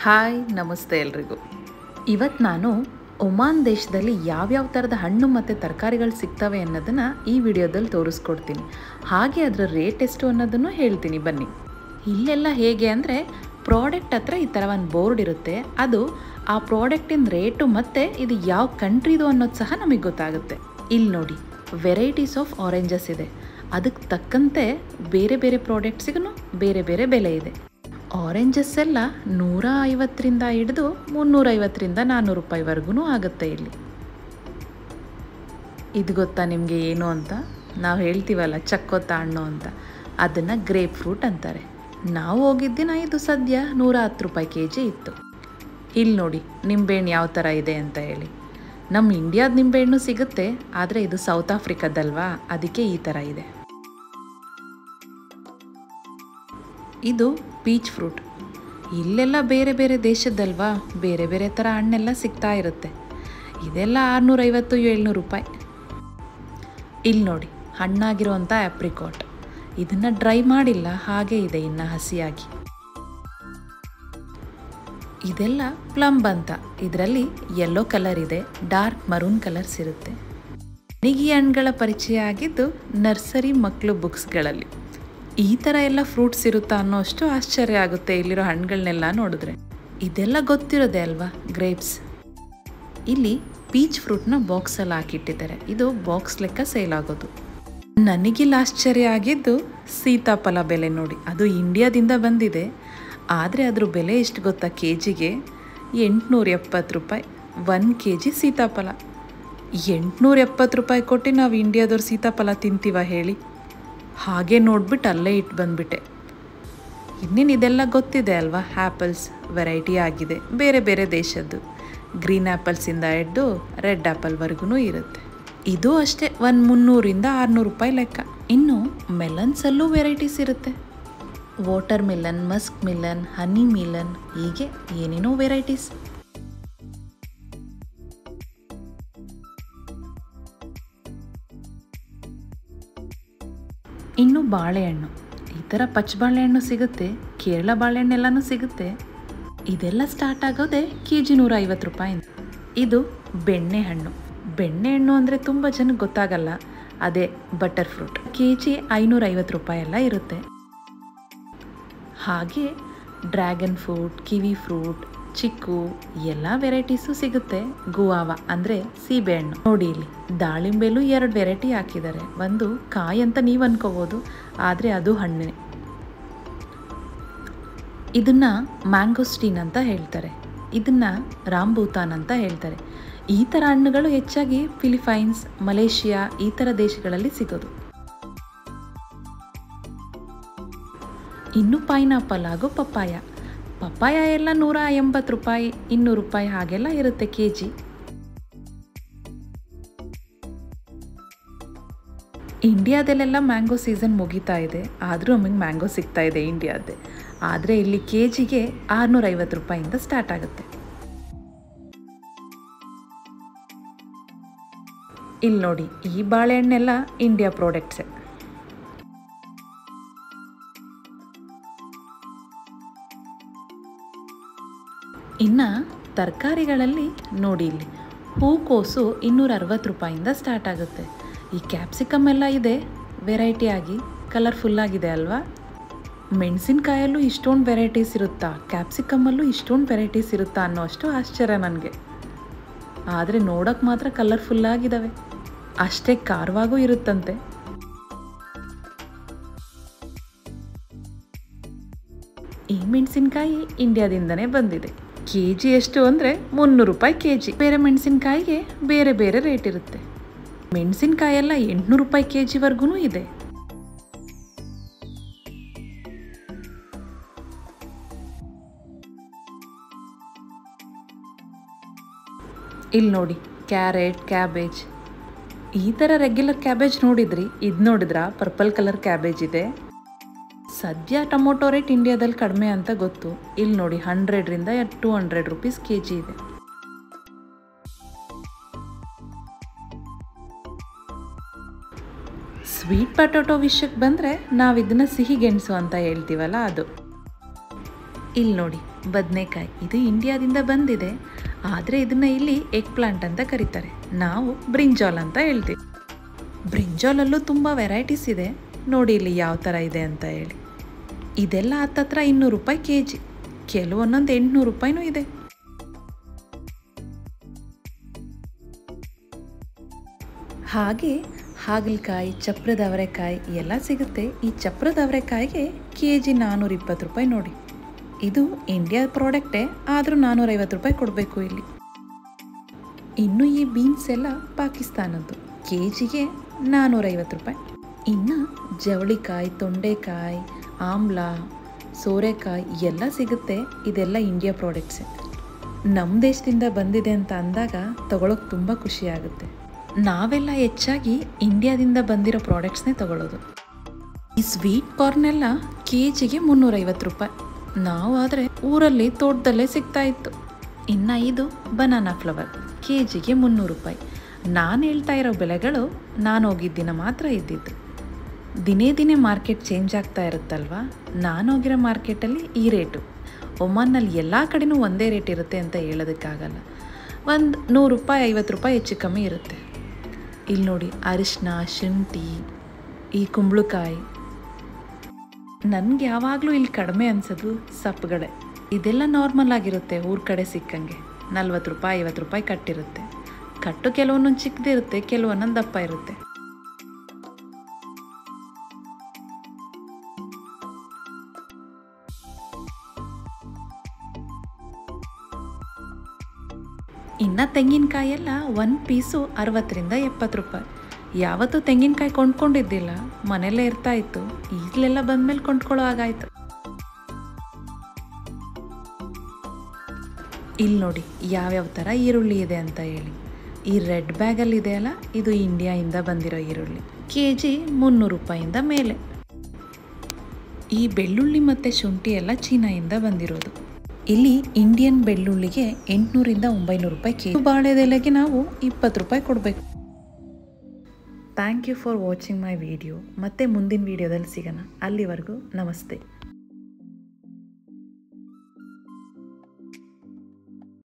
Hi ನಮಸ್ತೆ ಎಲ್ರಿಗೂ. ಇವತ್ತು ನಾನು ಒಮಾನ್ ದೇಶದಲ್ಲಿ ಯಾವ್ಯಾವ ಥರದ ಹಣ್ಣು ಮತ್ತು ತರಕಾರಿಗಳು ಸಿಗ್ತವೆ ಅನ್ನೋದನ್ನು ಈ ವಿಡಿಯೋದಲ್ಲಿ ತೋರಿಸ್ಕೊಡ್ತೀನಿ. ಹಾಗೆ ಅದರ ರೇಟ್ ಎಷ್ಟು ಅನ್ನೋದನ್ನು ಹೇಳ್ತೀನಿ ಬನ್ನಿ. ಇಲ್ಲೆಲ್ಲ ಹೇಗೆ ಅಂದರೆ ಪ್ರಾಡಕ್ಟ್ ಹತ್ರ ಈ ಥರ ಒಂದು ಬೋರ್ಡ್ ಇರುತ್ತೆ. ಅದು ಆ ಪ್ರಾಡಕ್ಟಿನ ರೇಟು ಮತ್ತು ಇದು ಯಾವ ಕಂಟ್ರಿದು ಅನ್ನೋದು ಸಹ ನಮಗೆ ಗೊತ್ತಾಗುತ್ತೆ. ಇಲ್ಲಿ ನೋಡಿ, ವೆರೈಟೀಸ್ ಆಫ್ ಆರೆಂಜಸ್ ಇದೆ. ಅದಕ್ಕೆ ತಕ್ಕಂತೆ ಬೇರೆ ಬೇರೆ ಪ್ರಾಡಕ್ಟ್ಸಿಗೂ ಬೇರೆ ಬೇರೆ ಬೆಲೆ ಇದೆ. ಆರೆಂಜಸ್ ಎಲ್ಲ 150ರಿಂದ ಹಿಡಿದು 350ರಿಂದ 400 ರೂಪಾಯಿವರೆಗೂ ಆಗುತ್ತೆ. ಇಲ್ಲಿ ಇದು ಗೊತ್ತಾ ನಿಮಗೆ ಏನು ಅಂತ? ನಾವು ಹೇಳ್ತೀವಲ್ಲ ಚಕ್ಕೋತ ಹಣ್ಣು ಅಂತ, ಅದನ್ನು ಗ್ರೇಪ್ ಫ್ರೂಟ್ ಅಂತಾರೆ. ನಾವು ಹೋಗಿದ್ದಿನ ಇದು ಸದ್ಯ 110 ರೂಪಾಯಿ ಕೆಜಿ ಇತ್ತು. ಇಲ್ಲಿ ನೋಡಿ ನಿಂಬೆಹಣ್ಣು ಯಾವ ಥರ ಇದೆ ಅಂತ ಹೇಳಿ. ನಮ್ಮ ಇಂಡಿಯಾದ ನಿಂಬೆಹಣ್ಣು ಸಿಗುತ್ತೆ, ಆದರೆ ಇದು ಸೌತ್ ಆಫ್ರಿಕಾದಲ್ವಾ, ಅದಕ್ಕೆ ಈ ಥರ ಇದೆ. ಇದು ಪೀಚ್ ಫ್ರೂಟ್. ಇಲ್ಲೆಲ್ಲ ಬೇರೆ ಬೇರೆ ದೇಶದಲ್ವಾ, ಬೇರೆ ಬೇರೆ ಥರ ಹಣ್ಣೆಲ್ಲ ಸಿಗ್ತಾ ಇರುತ್ತೆ. ಇದೆಲ್ಲ 650-700 ರೂಪಾಯಿ. ಇಲ್ಲಿ ನೋಡಿ ಹಣ್ಣಾಗಿರುವಂಥ ಆಪ್ರಿಕಾಟ್. ಇದನ್ನು ಡ್ರೈ ಮಾಡಿಲ್ಲ, ಹಾಗೆ ಇದೆ ಇನ್ನು ಹಸಿಯಾಗಿ. ಇದೆಲ್ಲ ಪ್ಲಂಬ್ ಅಂತ. ಇದರಲ್ಲಿ ಯೆಲ್ಲೋ ಕಲರ್ ಇದೆ, ಡಾರ್ಕ್ ಮರೂನ್ ಕಲರ್ಸ್ ಇರುತ್ತೆ. ನನಗೆ ಈ ಹಣ್ಣುಗಳ ಪರಿಚಯ ಆಗಿದ್ದು ನರ್ಸರಿ ಮಕ್ಕಳು ಬುಕ್ಸ್ಗಳಲ್ಲಿ. ಈ ಥರ ಎಲ್ಲ ಫ್ರೂಟ್ಸ್ ಇರುತ್ತಾ ಅನ್ನೋ ಅಷ್ಟು ಆಶ್ಚರ್ಯ ಆಗುತ್ತೆ ಇಲ್ಲಿರೋ ಹಣ್ಣುಗಳನ್ನೆಲ್ಲ ನೋಡಿದ್ರೆ. ಇದೆಲ್ಲ ಗೊತ್ತಿರೋದೆ ಅಲ್ವಾ, ಗ್ರೇಪ್ಸ್. ಇಲ್ಲಿ ಪೀಚ್ ಫ್ರೂಟ್ನ ಬಾಕ್ಸಲ್ಲಿ ಹಾಕಿಟ್ಟಿದ್ದಾರೆ. ಇದು ಬಾಕ್ಸ್ ಲೆಕ್ಕ ಸೇಲ್ ಆಗೋದು. ನನಗಿಲ್ಲಿ ಆಶ್ಚರ್ಯ ಆಗಿದ್ದು ಸೀತಾಫಲ ಬೆಲೆ ನೋಡಿ. ಅದು ಇಂಡಿಯಾದಿಂದ ಬಂದಿದೆ, ಆದರೆ ಅದ್ರ ಬೆಲೆ ಎಷ್ಟು ಗೊತ್ತಾ? ಕೆ ಜಿಗೆ 870 ರೂಪಾಯಿ 1 kg ಸೀತಾಫಲ. 870 ರೂಪಾಯಿ ಕೊಟ್ಟು ನಾವು ಇಂಡಿಯಾದವ್ರು ಸೀತಾಫಲ ತಿಂತೀವ ಹೇಳಿ? ಹಾಗೆ ನೋಡ್ಬಿಟ್ಟು ಅಲ್ಲೇ ಇಟ್ಟು ಬಂದ್ಬಿಟ್ಟೆ. ಇನ್ನೇನು ಇದೆಲ್ಲ ಗೊತ್ತಿದೆ ಅಲ್ವಾ, ಆ್ಯಪಲ್ಸ್ ವೆರೈಟಿ ಆಗಿದೆ, ಬೇರೆ ಬೇರೆ ದೇಶದ್ದು. ಗ್ರೀನ್ ಆ್ಯಪಲ್ಸಿಂದ ಹಿಡ್ದು ರೆಡ್ ಆ್ಯಪಲ್ವರೆಗೂ ಇರುತ್ತೆ. ಇದು ಅಷ್ಟೇ 300-600 ರೂಪಾಯಿ ಲೆಕ್ಕ. ಇನ್ನು ಮೆಲನ್ಸಲ್ಲೂ ವೆರೈಟೀಸ್ ಇರುತ್ತೆ. ವಾಟರ್ ಮಿಲನ್, ಮಸ್ಕ್ ಮಿಲನ್, ಹನಿ ಮಿಲನ್, ಹೀಗೆ ಏನೇನೋ ವೆರೈಟೀಸ್. ಇನ್ನು ಬಾಳೆಹಣ್ಣು, ಈ ಥರ ಪಚ್ಚ ಬಾಳೆಹಣ್ಣು ಸಿಗುತ್ತೆ, ಕೇರಳ ಬಾಳೆಹಣ್ಣೆಲ್ಲನೂ ಸಿಗುತ್ತೆ. ಇದೆಲ್ಲ ಸ್ಟಾರ್ಟ್ ಆಗೋದೆ ಕೆ ಜಿ 150 ರೂಪಾಯಿ. ಇದು ಬೆಣ್ಣೆಹಣ್ಣು. ಬೆಣ್ಣೆಹಣ್ಣು ಅಂದರೆ ತುಂಬ ಜನಕ್ಕೆ ಗೊತ್ತಾಗಲ್ಲ, ಅದೇ ಬಟರ್ ಫ್ರೂಟ್. ಕೆ ಜಿ 550 ರೂಪಾಯಿ ಎಲ್ಲ ಇರುತ್ತೆ. ಹಾಗೆ ಡ್ರ್ಯಾಗನ್ ಫ್ರೂಟ್, ಕಿವಿ ಫ್ರೂಟ್, ಚಿಕ್ಕು ಎಲ್ಲ ವೆರೈಟೀಸು ಸಿಗುತ್ತೆ. ಗುವಾವ ಅಂದರೆ ಸೀಬೆಹಣ್ಣು. ನೋಡಿ ಇಲ್ಲಿ ದಾಳಿಂಬೆಲೂ 2 ವೆರೈಟಿ ಹಾಕಿದ್ದಾರೆ. ಒಂದು ಕಾಯಿ ಅಂತ ನೀವು ಅನ್ಕೋಬೋದು, ಆದರೆ ಅದು ಹಣ್ಣೆ. ಇದನ್ನು ಮ್ಯಾಂಗೋಸ್ಟೀನ್ ಅಂತ ಹೇಳ್ತಾರೆ, ಇದನ್ನು ರಾಂಬೂತಾನ್ ಅಂತ ಹೇಳ್ತಾರೆ. ಈ ಥರ ಹಣ್ಣುಗಳು ಹೆಚ್ಚಾಗಿ ಫಿಲಿಪೈನ್ಸ್, ಮಲೇಷಿಯಾ ಈ ಥರ ದೇಶಗಳಲ್ಲಿ ಸಿಗೋದು. ಇನ್ನು ಪೈನಾಪಲ್ ಹಾಗೂ ಪಪ್ಪಾಯ. ಪಪ್ಪಾಯ ಎಲ್ಲ 180 ರೂಪಾಯಿ 200 ರೂಪಾಯಿ ಹಾಗೆಲ್ಲ ಇರುತ್ತೆ ಕೆ ಜಿ. ಇಂಡಿಯಾದಲ್ಲೆಲ್ಲ ಮ್ಯಾಂಗೋ ಸೀಸನ್ ಮುಗಿತಾ ಇದೆ, ಆದರೂ ನಮಗೆ ಮ್ಯಾಂಗೋ ಸಿಗ್ತಾ ಇದೆ ಇಂಡಿಯಾದ್ದೇ. ಆದರೆ ಇಲ್ಲಿ ಕೆ ಜಿಗೆ 650 ರೂಪಾಯಿಂದ ಸ್ಟಾರ್ಟ್ ಆಗುತ್ತೆ. ಇಲ್ಲಿ ನೋಡಿ, ಈ ಬಾಳೆಹಣ್ಣೆಲ್ಲ ಇಂಡಿಯಾ ಪ್ರಾಡಕ್ಟ್ಸೇ. ಇನ್ನು ತರಕಾರಿಗಳಲ್ಲಿ ನೋಡಿ, ಇಲ್ಲಿ ಹೂಕೋಸು 260 ರೂಪಾಯಿಂದ ಸ್ಟಾರ್ಟ್ ಆಗುತ್ತೆ. ಈ ಕ್ಯಾಪ್ಸಿಕಮ್ ಎಲ್ಲ ಇದೆ ವೆರೈಟಿ ಆಗಿ, ಕಲರ್ಫುಲ್ಲಾಗಿದೆ ಅಲ್ವಾ? ಮೆಣಸಿನ್ಕಾಯಲ್ಲೂ ಇಷ್ಟೊಂದು ವೆರೈಟೀಸ್ ಇರುತ್ತಾ, ಕ್ಯಾಪ್ಸಿಕಮ್ಮಲ್ಲೂ ಇಷ್ಟೊಂದು ವೆರೈಟೀಸ್ ಇರುತ್ತಾ ಅನ್ನೋ ಅಷ್ಟು ಆಶ್ಚರ್ಯ ನನಗೆ. ಆದರೆ ನೋಡೋಕ್ಕೆ ಮಾತ್ರ ಕಲರ್ಫುಲ್ಲಾಗಿದ್ದಾವೆ, ಅಷ್ಟೇ ಖಾರವಾಗೂ ಇರುತ್ತಂತೆ. ಈ ಮೆಣಸಿನ್ಕಾಯಿ ಇಂಡಿಯಾದಿಂದನೇ ಬಂದಿದೆ. ಕೆ ಜಿ ಎಷ್ಟು ಅಂದರೆ 300 ರೂಪಾಯಿ ಕೆ ಜಿ. ಬೇರೆ ಮೆಣಸಿನ್ಕಾಯಿಗೆ ಬೇರೆ ಬೇರೆ ರೇಟ್ ಇರುತ್ತೆ. ಮೆಣಸಿನ್ಕಾಯಿ ಎಲ್ಲ 800 ರೂಪಾಯಿ ಕೆ ಜಿವರೆಗೂ ಇದೆ. ಇಲ್ಲಿ ನೋಡಿ ಕ್ಯಾರೆಟ್, ಕ್ಯಾಬೇಜ್. ಈ ಥರ ರೆಗ್ಯುಲರ್ ಕ್ಯಾಬೇಜ್ ನೋಡಿದ್ರಿ? ಇದು ನೋಡಿದ್ರಾ? ಪರ್ಪಲ್ ಕಲರ್ ಕ್ಯಾಬೇಜ್ ಇದೆ. ಸದ್ಯ ಟೊಮೊಟೊ ರೇಟ್ ಇಂಡಿಯಾದಲ್ಲಿ ಕಡಿಮೆ ಅಂತ ಗೊತ್ತು. ಇಲ್ಲಿ ನೋಡಿ 100ರಿಂದ 200 ರೂಪೀಸ್ ಕೆ ಜಿ ಇದೆ. ಸ್ವೀಟ್ ಪೊಟ್ಯಾಟೊ ವಿಷಯಕ್ಕೆ ಬಂದರೆ ನಾವು ಇದನ್ನು ಸಿಹಿ ಗೆಣಸು ಅಂತ ಹೇಳ್ತೀವಲ್ಲ ಅದು. ಇಲ್ಲಿ ನೋಡಿ ಬದನೆಕಾಯಿ, ಇದು ಇಂಡಿಯಾದಿಂದ ಬಂದಿದೆ, ಆದರೆ ಇದನ್ನು ಇಲ್ಲಿ ಎಗ್ ಪ್ಲಾಂಟ್ ಅಂತ ಕರೀತಾರೆ. ನಾವು ಬ್ರಿಂಜಾಲ್ ಅಂತ ಹೇಳ್ತೀವಿ. ಬ್ರಿಂಜಾಲಲ್ಲೂ ತುಂಬ ವೆರೈಟೀಸ್ ಇದೆ. ನೋಡಿ ಇಲ್ಲಿ ಯಾವ ಥರ ಇದೆ ಅಂತ ಹೇಳಿ. ಇದೆಲ್ಲ ಹತ್ತತ್ರ 200 ರೂಪಾಯಿ kg, ಕೆಲವೊಂದೊಂದು 800 ರೂಪಾಯಿನೂ ಇದೆ. ಹಾಗೆ ಹಾಗಲಕಾಯಿ, ಚಪ್ರದ ಅವರೆಕಾಯಿ ಎಲ್ಲ ಸಿಗುತ್ತೆ. ಈ ಚಪ್ರದ ಅವರೆಕಾಯಿಗೆ kg 420 ರೂಪಾಯಿ. ನೋಡಿ, ಇದು ಇಂಡಿಯಾ ಪ್ರಾಡಕ್ಟೇ, ಆದರೂ 450 ರೂಪಾಯಿ ಕೊಡಬೇಕು ಇಲ್ಲಿ. ಇನ್ನು ಈ ಬೀನ್ಸ್ ಎಲ್ಲ ಪಾಕಿಸ್ತಾನದ್ದು, kgಗೆ 450 ರೂಪಾಯಿ. ಇನ್ನು ಜವಳಿಕಾಯಿ, ತೊಂಡೆಕಾಯಿ, ಆಮ್ಲ, ಸೋರೆಕಾಯಿ ಎಲ್ಲ ಸಿಗುತ್ತೆ. ಇದೆಲ್ಲ ಇಂಡಿಯಾ ಪ್ರಾಡಕ್ಟ್ಸೇ. ನಮ್ಮ ದೇಶದಿಂದ ಬಂದಿದೆ ಅಂತ ಅಂದಾಗ ತಗೊಳ್ಳೋಕೆ ತುಂಬ ಖುಷಿಯಾಗುತ್ತೆ. ನಾವೆಲ್ಲ ಹೆಚ್ಚಾಗಿ ಇಂಡಿಯಾದಿಂದ ಬಂದಿರೋ ಪ್ರಾಡಕ್ಟ್ಸ್ನೇ ತಗೊಳ್ಳೋದು. ಈ ಸ್ವೀಟ್ ಕಾರ್ನೆಲ್ಲ kgಗೆ 350 ರೂಪಾಯಿ. ನಾವು ಆದರೆ ಊರಲ್ಲಿ ತೋಟದಲ್ಲೇ ಸಿಗ್ತಾ ಇತ್ತು. ಇನ್ನು ಇದು ಬನಾನಾ ಫ್ಲವರ್, kgಗೆ 300 ರೂಪಾಯಿ. ನಾನು ಹೇಳ್ತಾ ಇರೋ ಬೆಲೆಗಳು ನಾನು ಹೋಗಿದ್ದ ದಿನ ಮಾತ್ರ ಇದ್ದಿದ್ದು. ದಿನೇ ದಿನೇ ಮಾರ್ಕೆಟ್ ಚೇಂಜ್ ಆಗ್ತಾ ಇರುತ್ತಲ್ವ. ನಾನು ಹೋಗಿರೋ ಮಾರ್ಕೆಟಲ್ಲಿ ಈ ರೇಟು. ಒಮಾನ್ನಲ್ಲಿ ಎಲ್ಲ ಕಡೆನೂ ಒಂದೇ ರೇಟ್ ಇರುತ್ತೆ ಅಂತ ಹೇಳೋದಕ್ಕಾಗಲ್ಲ. ಒಂದು 100 ರೂಪಾಯಿ 50 ರೂಪಾಯಿ ಹೆಚ್ಚು ಕಮ್ಮಿ ಇರುತ್ತೆ. ಇಲ್ಲಿ ನೋಡಿ ಅರಿಶಿನ, ಶುಂಠಿ, ಈ ಕುಂಬಳಕಾಯಿ. ನನಗೆ ಯಾವಾಗಲೂ ಇಲ್ಲಿ ಕಡಿಮೆ ಅನಿಸೋದು ಸೊಪ್ಪುಗಳೇ. ಇದೆಲ್ಲ ನಾರ್ಮಲ್ ಆಗಿರುತ್ತೆ, ಊರ ಕಡೆ ಸಿಕ್ಕಂಗೆ 40 ರೂಪಾಯಿ 50 ರೂಪಾಯಿ ಕಟ್ಟಿರುತ್ತೆ. ಕಟ್ಟು ಕೆಲವೊಂದೊಂದು ಚಿಕ್ಕದಿರುತ್ತೆ, ಕೆಲವೊಂದೊಂದು ದಪ್ಪ ಇರುತ್ತೆ. ಇನ್ನು ತೆಂಗಿನಕಾಯಿ ಎಲ್ಲ ಒಂದು ಪೀಸು 60 ರಿಂದ 70 ರೂಪಾಯಿ. ಯಾವತ್ತೂ ತೆಂಗಿನಕಾಯಿ ಕೊಂಡ್ಕೊಂಡಿದ್ದಿಲ್ಲ, ಮನೆಯಲ್ಲೇ ಇರ್ತಾ ಇತ್ತು. ಈಗಲೆಲ್ಲ ಬಂದಮೇಲೆ ಕೊಂಡ್ಕೊಳ್ಳೋ ಹಾಗಾಯಿತು. ಇಲ್ಲಿ ನೋಡಿ ಯಾವ್ಯಾವ ಥರ ಈರುಳ್ಳಿ ಇದೆ ಅಂತ ಹೇಳಿ. ಈ ರೆಡ್ ಬ್ಯಾಗಲ್ಲಿ ಇದೆಯಲ್ಲ, ಇದು ಇಂಡಿಯಾಯಿಂದ ಬಂದಿರೋ ಈರುಳ್ಳಿ, kg 300 ರೂಪಾಯಿಂದ ಮೇಲೆ. ಈ ಬೆಳ್ಳುಳ್ಳಿ ಮತ್ತು ಶುಂಠಿ ಎಲ್ಲ ಚೀನಾಯಿಂದ ಬಂದಿರೋದು. ಇಲ್ಲಿ ಇಂಡಿಯನ್ ಬೆಳ್ಳುಳ್ಳಿಗೆ 800 ರಿಂದ 900 ರೂಪಾಯಿ kg. ಬಾಳೆದೆಲೆಗೆ ನಾವು 20 ರೂಪಾಯಿ ಕೊಡಬೇಕು. Thank you for watching my video. ಮತ್ತೆ ಮುಂದಿನ ವಿಡಿಯೋದಲ್ಲಿ ಸಿಗೋಣ. ಅಲ್ಲಿವರೆಗೂ ನಮಸ್ತೆ.